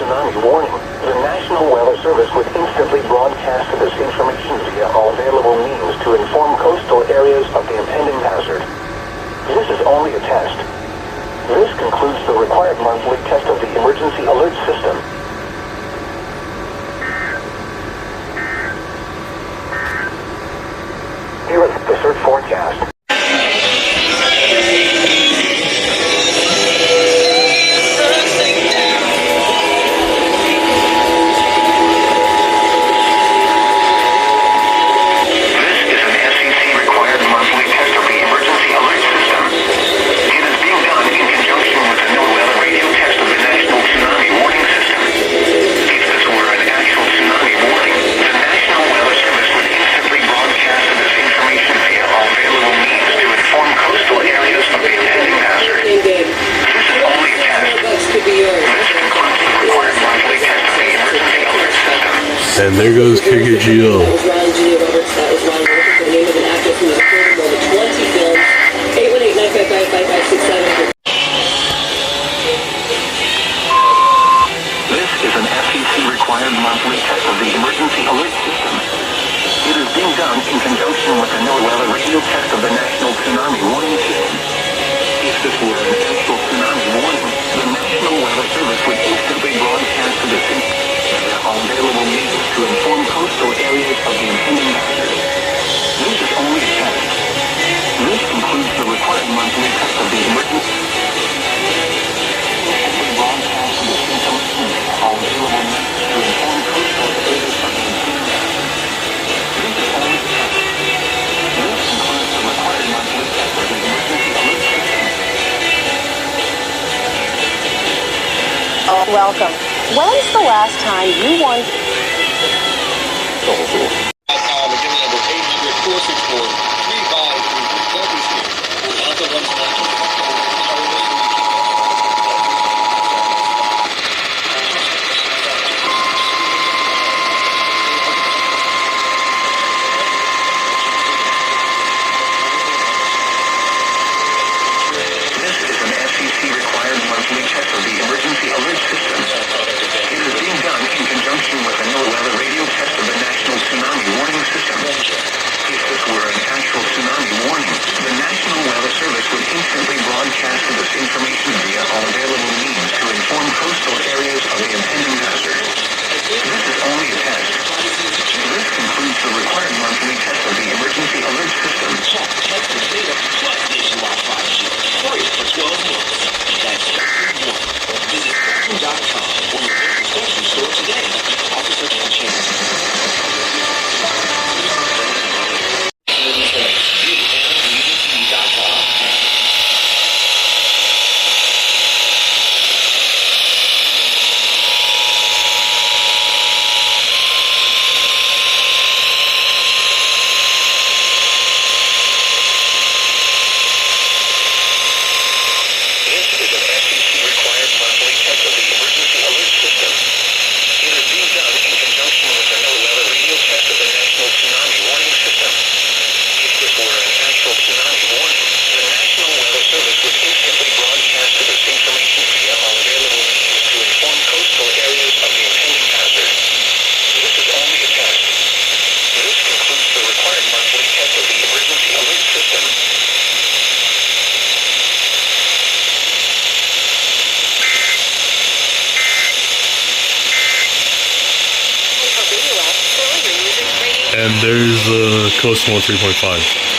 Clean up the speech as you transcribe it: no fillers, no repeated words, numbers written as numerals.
tsunami warning. The National Weather Service would instantly broadcast this information via all available means to inform coastal areas of the impending hazard. This is only a test. This concludes the required monthly test of the emergency alert system. Here is the search forecast. And there goes KKGO. This is an FCC-required monthly test of the emergency alert system. It is being done in conjunction with the NOAA radio test of the National Tsunami Warning System. If this were an actual tsunami warning, the National Weather Service would instantly broadcast to the all available means to inform coastal areas of the impending hazard. This is only a test. This concludes the required monthly test of the emergency. Instantly broadcast to the all available means to inform coastal areas of the impending hazard. This is only a test. This concludes the required monthly test of the emergency alert system. Welcome. When's the last time you won? And there's KOST 103.5.